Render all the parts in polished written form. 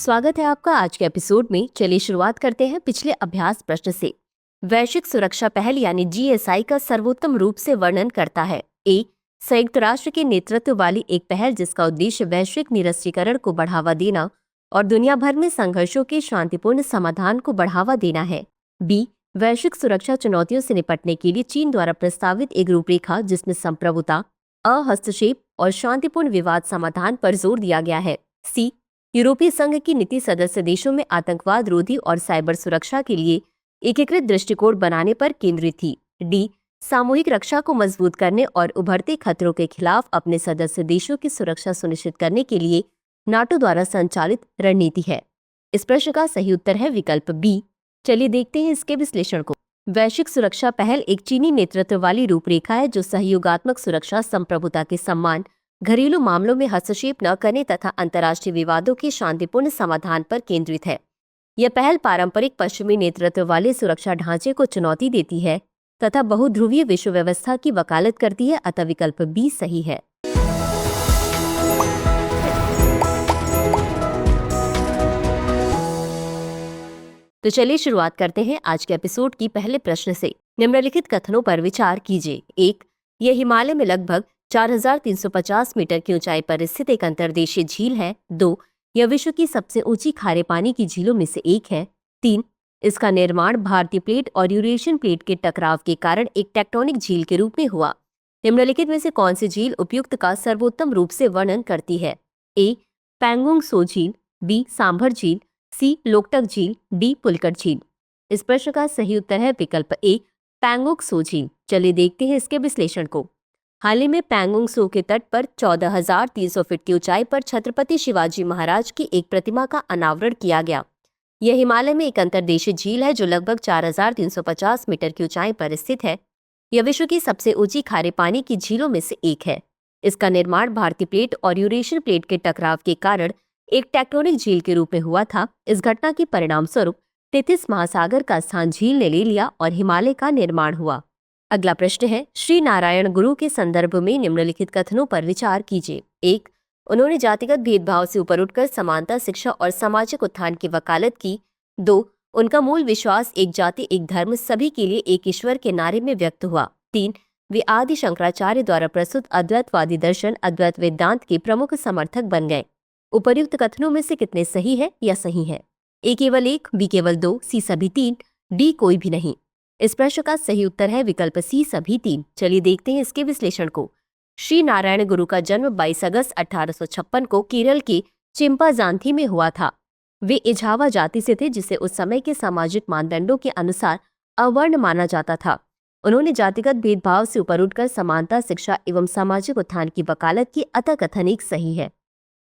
स्वागत है आपका आज के एपिसोड में। चलिए शुरुआत करते हैं पिछले अभ्यास प्रश्न से। वैश्विक सुरक्षा पहल यानी जीएसआई का सर्वोत्तम रूप से वर्णन करता है। ए, संयुक्त राष्ट्र के नेतृत्व वाली एक पहल जिसका उद्देश्य वैश्विक निरस्त्रीकरण को बढ़ावा देना और दुनिया भर में संघर्षों के शांतिपूर्ण समाधान को बढ़ावा देना है। बी, वैश्विक सुरक्षा चुनौतियों से निपटने के लिए चीन द्वारा प्रस्तावित एक रूपरेखा जिसमें संप्रभुता, अहस्तक्षेप और शांतिपूर्ण विवाद समाधान पर जोर दिया गया है। सी, यूरोपीय संघ की नीति सदस्य देशों में आतंकवाद रोधी और साइबर सुरक्षा के लिए एकीकृत दृष्टिकोण बनाने पर केंद्रित थी। डी, सामूहिक रक्षा को मजबूत करने और उभरते खतरों के खिलाफ अपने सदस्य देशों की सुरक्षा सुनिश्चित करने के लिए नाटो द्वारा संचालित रणनीति है। इस प्रश्न का सही उत्तर है विकल्प बी। चलिए देखते हैं इसके विश्लेषण को। वैश्विक सुरक्षा पहल एक चीनी नेतृत्व वाली रूपरेखा है जो सहयोगात्मक सुरक्षा, संप्रभुता के सम्मान, घरेलू मामलों में हस्तक्षेप न करने तथा अंतर्राष्ट्रीय विवादों के शांतिपूर्ण समाधान पर केंद्रित है। यह पहल पारंपरिक पश्चिमी नेतृत्व वाले सुरक्षा ढांचे को चुनौती देती है तथा बहुध्रुवीय विश्व व्यवस्था की वकालत करती है, अतः विकल्प बी सही है। तो चलिए शुरुआत करते हैं आज के एपिसोड की पहले प्रश्न से। निम्नलिखित कथनों पर विचार कीजिए। एक, यह हिमालय में लगभग 4350 मीटर की ऊंचाई पर स्थित एक अंतर्देशीय झील है। 2, यह विश्व की सबसे ऊंची खारे पानी की झीलों में से एक है। 3, इसका निर्माण भारतीय प्लेट और यूरेशियन प्लेट के टकराव के कारण एक टेक्टोनिक झील के रूप में हुआ। निम्नलिखित में से कौन सी झील उपयुक्त का सर्वोत्तम रूप से वर्णन करती है? ए, पैंगोंग सो झील, बी, सांभर झील, सी, लोकटक झील, डी, पुलकट झील। इस प्रश्न का सही उत्तर है विकल्प ए, पैंगोंग सो झील। चलिए देखते हैं इसके विश्लेषण को। हाल ही में पैंगोंग सो के तट पर 14,300 फीट की ऊंचाई पर छत्रपति शिवाजी महाराज की एक प्रतिमा का अनावरण किया गया। यह हिमालय में एक अंतर्देशीय झील है जो लगभग 4,350 मीटर की ऊंचाई पर स्थित है। यह विश्व की सबसे ऊंची खारे पानी की झीलों में से एक है। इसका निर्माण भारतीय प्लेट और यूरेशियन प्लेट के टकराव के कारण एक टेक्टोनिक झील के रूप में हुआ था। इस घटना के परिणाम स्वरूप तेथिस महासागर का स्थान झील ने ले लिया और हिमालय का निर्माण हुआ। अगला प्रश्न है, श्री नारायण गुरु के संदर्भ में निम्नलिखित कथनों पर विचार कीजिए। 1, उन्होंने जातिगत भेदभाव से ऊपर उठकर समानता, शिक्षा और सामाजिक उत्थान की वकालत की। 2, उनका मूल विश्वास एक जाति एक धर्म सभी के लिए एक ईश्वर के नारे में व्यक्त हुआ। 3, वे आदि शंकराचार्य द्वारा प्रस्तुत अद्वैतवादी दर्शन अद्वैत वेदांत के प्रमुख समर्थक बन गए। उपर्युक्त कथनों में से कितने सही है या सही है? ए केवल 1, बी केवल 2, सी सभी 3, डी कोई भी नहीं। इस प्रश्न का सही उत्तर है विकल्प सी सभी 3। चलिए देखते हैं इसके विश्लेषण को। श्री नारायण गुरु का जन्म 22 अगस्त 1856 को केरल के चिंपाजांथी में हुआ था। वे इझावा जाति से थे जिसे उस समय के सामाजिक मानदंडों के अनुसार अवर्ण माना जाता था। उन्होंने जातिगत भेदभाव से ऊपर उठकर समानता, शिक्षा एवं सामाजिक उत्थान की वकालत की, अतः कथन एक सही है।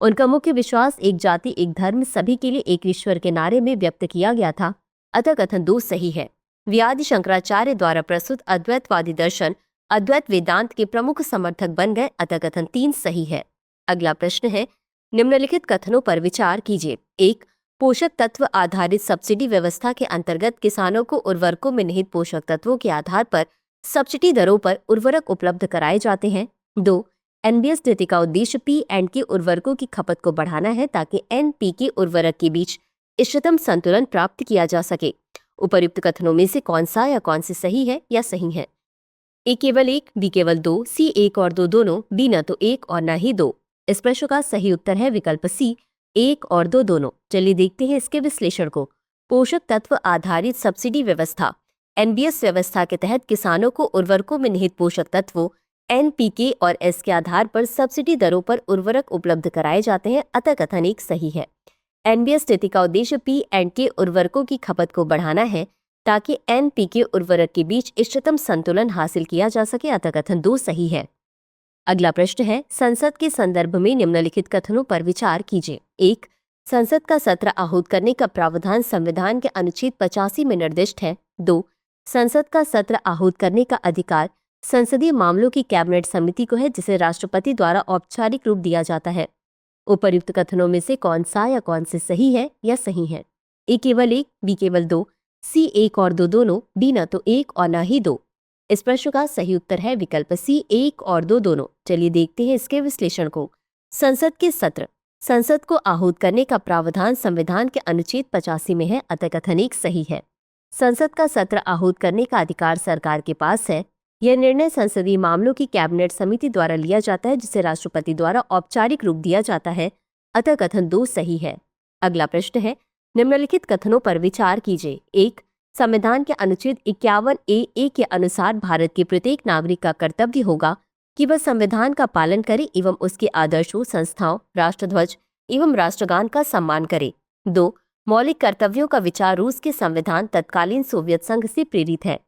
उनका मुख्य विश्वास एक जाति एक धर्म सभी के लिए एक ईश्वर के नारे में व्यक्त किया गया था, अतः कथन 2 सही है। वे आदि शंकराचार्य द्वारा प्रस्तुत अद्वैतवादी दर्शन अद्वैत वेदांत के प्रमुख समर्थक बन गए, अतः कथन 3 सही है। अगला प्रश्न है, निम्नलिखित कथनों पर विचार कीजिए। 1, पोषक तत्व आधारित सब्सिडी व्यवस्था के अंतर्गत किसानों को उर्वरकों में निहित पोषक तत्वों के आधार पर सब्सिडी दरों पर उर्वरक उपलब्ध कराए जाते हैं। 2, एनबीएस नीति का उद्देश्य पी&के उर्वरकों की खपत को बढ़ाना है ताकि एनपीके उर्वरक के बीच इष्टतम संतुलन प्राप्त किया जा सके। उपर्युक्त कथनों में से कौन सा या कौन से सही है या सही है? ए केवल 1, बी केवल 2, सी 1 और 2 दोनों, डी न तो 1 और न ही 2। इस प्रश्न का सही उत्तर है विकल्प सी 1 और 2 दोनों। चलिए देखते हैं इसके विश्लेषण को। पोषक तत्व आधारित सब्सिडी व्यवस्था एनबीएस व्यवस्था के तहत किसानों को उर्वरकों में निहित पोषक तत्वों एनपीके और एस के आधार पर सब्सिडी दरों पर उर्वरक उपलब्ध कराए जाते हैं, अतः कथन एक सही है। एनबीएस नीति का उद्देश्य पी&के उर्वरकों की खपत को बढ़ाना है ताकि एनपीके उर्वरक के बीच इष्टतम संतुलन हासिल किया जा सके, अतः कथन 2 सही है। अगला प्रश्न है, संसद के संदर्भ में निम्नलिखित कथनों पर विचार कीजिए। 1, संसद का सत्र आहूत करने का प्रावधान संविधान के अनुच्छेद 85 में निर्दिष्ट है। 2, संसद का सत्र आहूत करने का अधिकार संसदीय मामलों की कैबिनेट समिति को है जिसे राष्ट्रपति द्वारा औपचारिक रूप दिया जाता है। उपर्युक्त कथनों में से कौन सा या कौन से सही है या सही है? ए केवल 1, बी केवल 2, सी 1 और 2 दोनों, डी न तो 1 और न ही 2। इस प्रश्न का सही उत्तर है विकल्प सी 1 और 2 दोनों। चलिए देखते हैं इसके विश्लेषण को। संसद के सत्र संसद को आहूत करने का प्रावधान संविधान के अनुच्छेद 85 में है, अतः कथन एक सही है। संसद का सत्र आहूत करने का अधिकार सरकार के पास है। यह निर्णय संसदीय मामलों की कैबिनेट समिति द्वारा लिया जाता है, जिसे राष्ट्रपति द्वारा औपचारिक रूप दिया जाता है, अतः कथन 2 सही है। अगला प्रश्न है, निम्नलिखित कथनों पर विचार कीजिए। 1. संविधान के अनुच्छेद 51A के अनुसार भारत के प्रत्येक नागरिक का कर्तव्य होगा कि वह संविधान का पालन करे एवं उसके आदर्शों, संस्थाओं, राष्ट्रध्वज एवं राष्ट्रगान का सम्मान करे। 2. मौलिक कर्तव्यों का विचार रूस के संविधान तत्कालीन सोवियत संघ से प्रेरित है।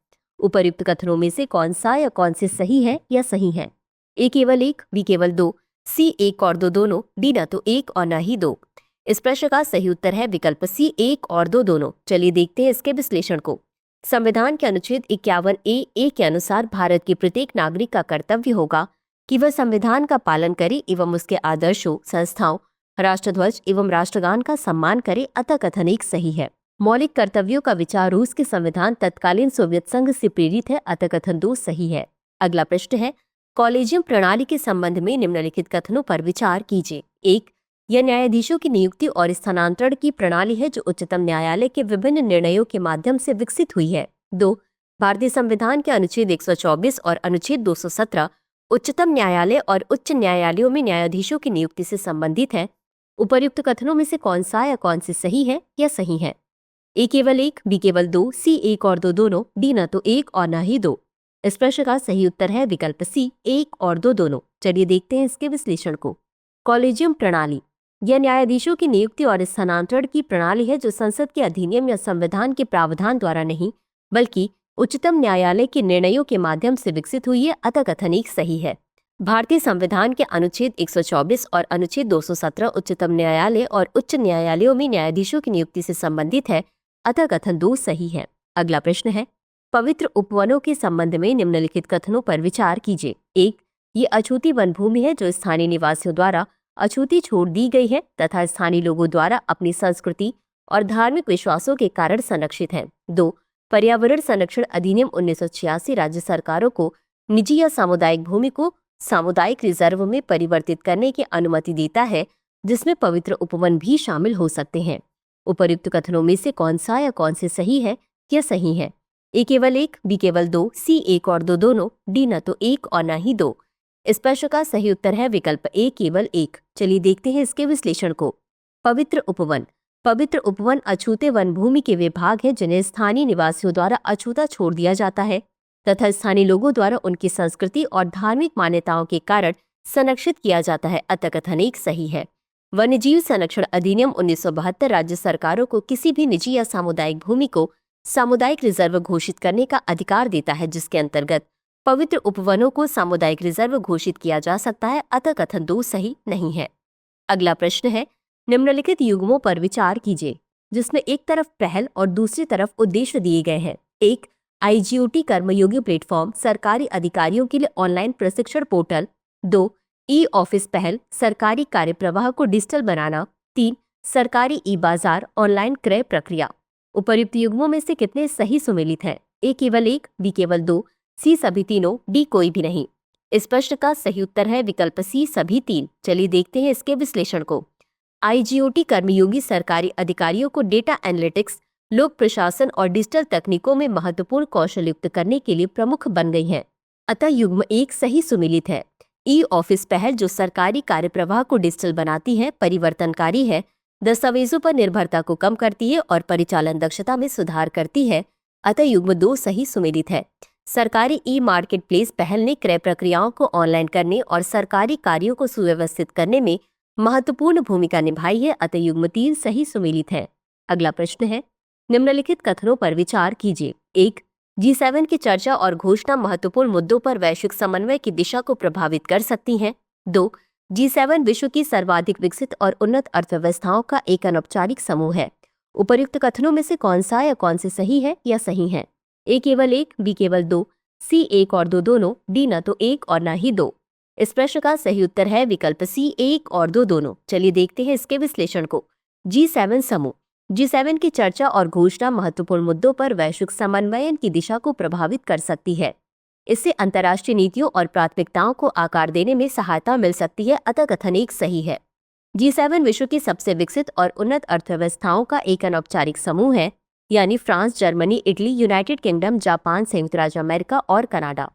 उपर्युक्त कथनों में से कौन सा या कौन से सही है या सही है? A केवल 1, B केवल 2, C 1 और 2 दोनों, D न तो 1 और न ही 2। इस प्रश्न का सही उत्तर है विकल्प C 1 और 2 दोनों। चलिए देखते हैं इसके विश्लेषण को। संविधान के अनुच्छेद 51A के अनुसार भारत के प्रत्येक नागरिक का कर्तव्य होगा कि वह संविधान का पालन करे एवं उसके आदर्शों, संस्थाओं, राष्ट्रध्वज एवं राष्ट्रगान का सम्मान करे, अतः कथन एक सही है। मौलिक कर्तव्यों का विचार रूस के संविधान तत्कालीन सोवियत संघ से प्रेरित है, अतः कथन 2 सही है। अगला प्रश्न है, कॉलेजियम प्रणाली के संबंध में निम्नलिखित कथनों पर विचार कीजिए। 1. यह न्यायाधीशों की नियुक्ति और स्थानांतरण की प्रणाली है जो उच्चतम न्यायालय के विभिन्न निर्णयों के माध्यम से विकसित हुई है। 2. भारतीय संविधान के अनुच्छेद 124 और अनुच्छेद 217 उच्चतम न्यायालय और उच्च न्यायालयों में न्यायाधीशों की नियुक्ति से संबंधित है। उपर्युक्त कथनों में से कौन सा या कौन से सही है या सही है? A केवल 1, B केवल 2, C 1 और 2 दोनों, D न तो 1 और न ही 2। इस प्रश्न का सही उत्तर है विकल्प C 1 और 2 दोनों। चलिए देखते हैं इसके विश्लेषण को। कॉलेजियम प्रणाली यह न्यायाधीशों की नियुक्ति और स्थानांतरण की प्रणाली है जो संसद के अधिनियम या संविधान के प्रावधान द्वारा नहीं बल्कि उच्चतम न्यायालय के निर्णयों के माध्यम से विकसित हुई है, अतः कथन एक सही है। भारतीय संविधान के अनुच्छेद 124 और अनुच्छेद 217 उच्चतम न्यायालय और उच्च न्यायालयों में न्यायाधीशों की नियुक्ति से संबंधित है, अतः कथन 2 सही है। अगला प्रश्न है, पवित्र उपवनों के संबंध में निम्नलिखित कथनों पर विचार कीजिए। 1. ये अछूती वन भूमि है जो स्थानीय निवासियों द्वारा अछूती छोड़ दी गई है तथा स्थानीय लोगों द्वारा अपनी संस्कृति और धार्मिक विश्वासों के कारण संरक्षित है। 2. पर्यावरण संरक्षण अधिनियम 1986 राज्य सरकारों को निजी या सामुदायिक भूमि को सामुदायिक रिजर्व में परिवर्तित करने की अनुमति देता है, जिसमें पवित्र उपवन भी शामिल हो सकते हैं। उपर्युक्त कथनों में से कौन सा या कौन से सही है या सही है? A केवल 1, B केवल 2, C 1 और 2 दोनों, D न तो 1 और न ही 2। इस प्रश्न का सही उत्तर है विकल्प A केवल 1। चलिए देखते हैं इसके विश्लेषण को। पवित्र उपवन अछूते वन भूमि के विभाग है जिन्हें स्थानीय निवासियों द्वारा अछूता छोड़ दिया जाता है तथा स्थानीय लोगों द्वारा उनकी संस्कृति और धार्मिक मान्यताओं के कारण संरक्षित किया जाता है, अतः कथन एक सही है। वन्यजीव संरक्षण अधिनियम 1972 राज्य सरकारों को किसी भी निजी या सामुदायिक भूमि को सामुदायिक रिजर्व घोषित करने का अधिकार देता है, जिसके अंतर्गत पवित्र उपवनों को सामुदायिक रिजर्व घोषित किया जा सकता है, अतः कथन 2 सही नहीं है। अगला प्रश्न है, निम्नलिखित युग्मों पर विचार कीजिए जिसमें एक तरफ पहल और दूसरी तरफ उद्देश्य दिए गए हैं। 1. IGOT कर्मयोगी प्लेटफॉर्म सरकारी अधिकारियों के लिए ऑनलाइन प्रशिक्षण पोर्टल। 2. ई-ऑफिस पहल सरकारी कार्य प्रवाह को डिजिटल बनाना। 3. सरकारी ई-बाजार ऑनलाइन क्रय प्रक्रिया। उपर्युक्त युग्मों में से कितने सही सुमेलित हैं? A केवल 1, B केवल 2, C सभी तीनों, D कोई भी नहीं। इस प्रश्न का सही उत्तर है विकल्प C सभी 3। चलिए देखते हैं इसके विश्लेषण को। IGOT कर्मयोगी सरकारी अधिकारियों को डेटा एनालिटिक्स, लोक प्रशासन और डिजिटल तकनीकों में महत्वपूर्ण कौशल युक्त करने के लिए प्रमुख बन गई हैं, अतः युग्म 1 सही सुमेलित है। ई-ऑफिस पहल जो सरकारी कार्यप्रवाह को डिजिटल बनाती है, परिवर्तनकारी है, दस्तावेजों पर निर्भरता को कम करती है और परिचालन दक्षता में सुधार करती है, अतः युग्म 2 सही सुमेलित है। सरकारी ई-मार्केट प्लेस पहल ने क्रय प्रक्रियाओं को ऑनलाइन करने और सरकारी कार्यों को सुव्यवस्थित करने में महत्वपूर्ण भूमिका निभाई है, अतः युग्म 3 सही सुमेलित है। अगला प्रश्न है, निम्नलिखित कथनों पर विचार कीजिए। 1. G7 की चर्चा और घोषणा महत्वपूर्ण मुद्दों पर वैश्विक समन्वय की दिशा को प्रभावित कर सकती हैं। 2. G7 विश्व की सर्वाधिक विकसित और उन्नत अर्थव्यवस्थाओं का एक अनौपचारिक समूह है। उपर्युक्त कथनों में से कौन सा या कौन से सही है या सही है? A केवल 1, B केवल 2, C 1 और 2 दोनों, D न तो 1 और न ही 2। इस प्रश्न का सही उत्तर है विकल्प C 1 और 2 दोनों। चलिए देखते हैं इसके विश्लेषण को। G7 समूह G7 की चर्चा और घोषणा महत्वपूर्ण मुद्दों पर वैश्विक समन्वयन की दिशा को प्रभावित कर सकती है। इससे अंतर्राष्ट्रीय नीतियों और प्राथमिकताओं को आकार देने में सहायता मिल सकती है, अतः कथन एक सही है। G7 विश्व की सबसे विकसित और उन्नत अर्थव्यवस्थाओं का एक अनौपचारिक समूह है, यानी France, Germany, Italy, United kingdom, Japan, संयुक्त राज्य अमेरिका और कनाडा।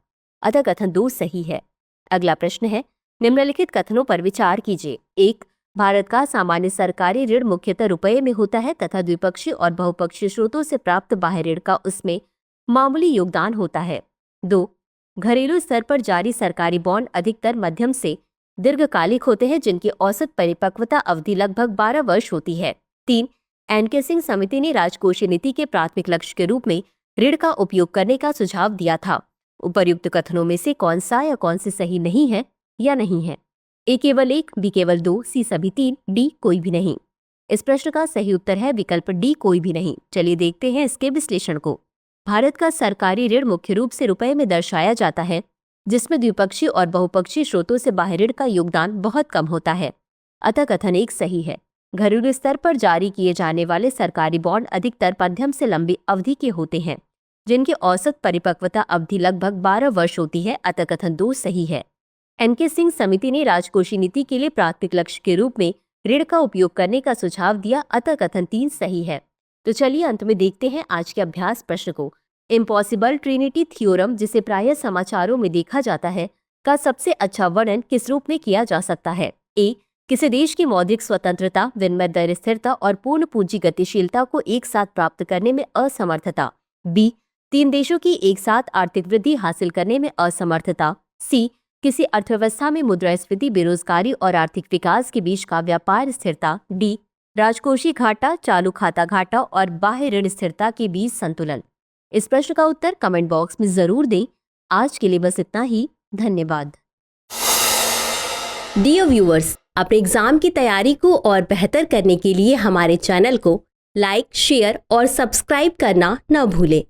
अतः कथन 2 सही है। अगला प्रश्न है, निम्नलिखित कथनों पर विचार कीजिए। 1. भारत का सामान्य सरकारी ऋण मुख्यतः रुपये में होता है तथा द्विपक्षीय और बहुपक्षीय स्रोतों से प्राप्त बाह्य ऋण का उसमें मामूली योगदान होता है। 2. घरेलू स्तर पर जारी सरकारी बॉन्ड अधिकतर मध्यम से दीर्घकालिक होते हैं, जिनकी औसत परिपक्वता अवधि लगभग 12 वर्ष होती है। 3. एन.के. सिंह समिति ने राजकोषीय नीति के प्राथमिक लक्ष्य के रूप में ऋण का उपयोग करने का सुझाव दिया था। उपर्युक्त कथनों में से कौन सा या कौन से सही नहीं है या नहीं है? ए केवल 1, बी केवल 2, सी सभी 3, डी कोई भी नहीं। इस प्रश्न का सही उत्तर है विकल्प डी कोई भी नहीं। चलिए देखते हैं इसके विश्लेषण को। भारत का सरकारी ऋण मुख्य रूप से रुपए में दर्शाया जाता है, जिसमें द्विपक्षीय और बहुपक्षीय स्रोतों से बाह्य ऋण का योगदान बहुत कम होता है। अतः कथन 1 सही है। घरेलू स्तर पर जारी किए जाने वाले सरकारी बॉन्ड अधिकतर मध्यम से लंबी अवधि के होते हैं, जिनकी औसत परिपक्वता अवधि लगभग 12 वर्ष होती है। अतः कथन 2 सही है। एन.के. सिंह समिति ने राजकोषीय नीति के लिए प्राथमिक लक्ष्य के रूप में ऋण का उपयोग करने का सुझाव दिया। अतः कथन 3 सही है। तो चलिए अंत में देखते हैं आज के अभ्यास प्रश्न को। इम्पॉसिबल ट्रिनिटी थ्योरम, जिसे प्रायः समाचारों में देखा जाता है, का सबसे अच्छा वर्णन किस रूप में किया जा सकता है? ए. किसी देश की मौद्रिक स्वतंत्रता, विनिमय दर स्थिरता और पूर्ण पूंजी गतिशीलता को एक साथ प्राप्त करने में असमर्थता। बी. 3 देशों की एक साथ आर्थिक वृद्धि हासिल करने में असमर्थता। सी. किसी अर्थव्यवस्था में मुद्रास्फीति, बेरोजगारी और आर्थिक विकास के बीच का व्यापार स्थिरता। डी. राजकोषीय घाटा, चालू खाता घाटा और बाह्य ऋण स्थिरता के बीच संतुलन। इस प्रश्न का उत्तर कमेंट बॉक्स में जरूर दें। आज के लिए बस इतना ही। धन्यवाद। डियर व्यूअर्स, अपने एग्जाम की तैयारी को और बेहतर करने के लिए हमारे चैनल को लाइक, शेयर और सब्सक्राइब करना न भूलें।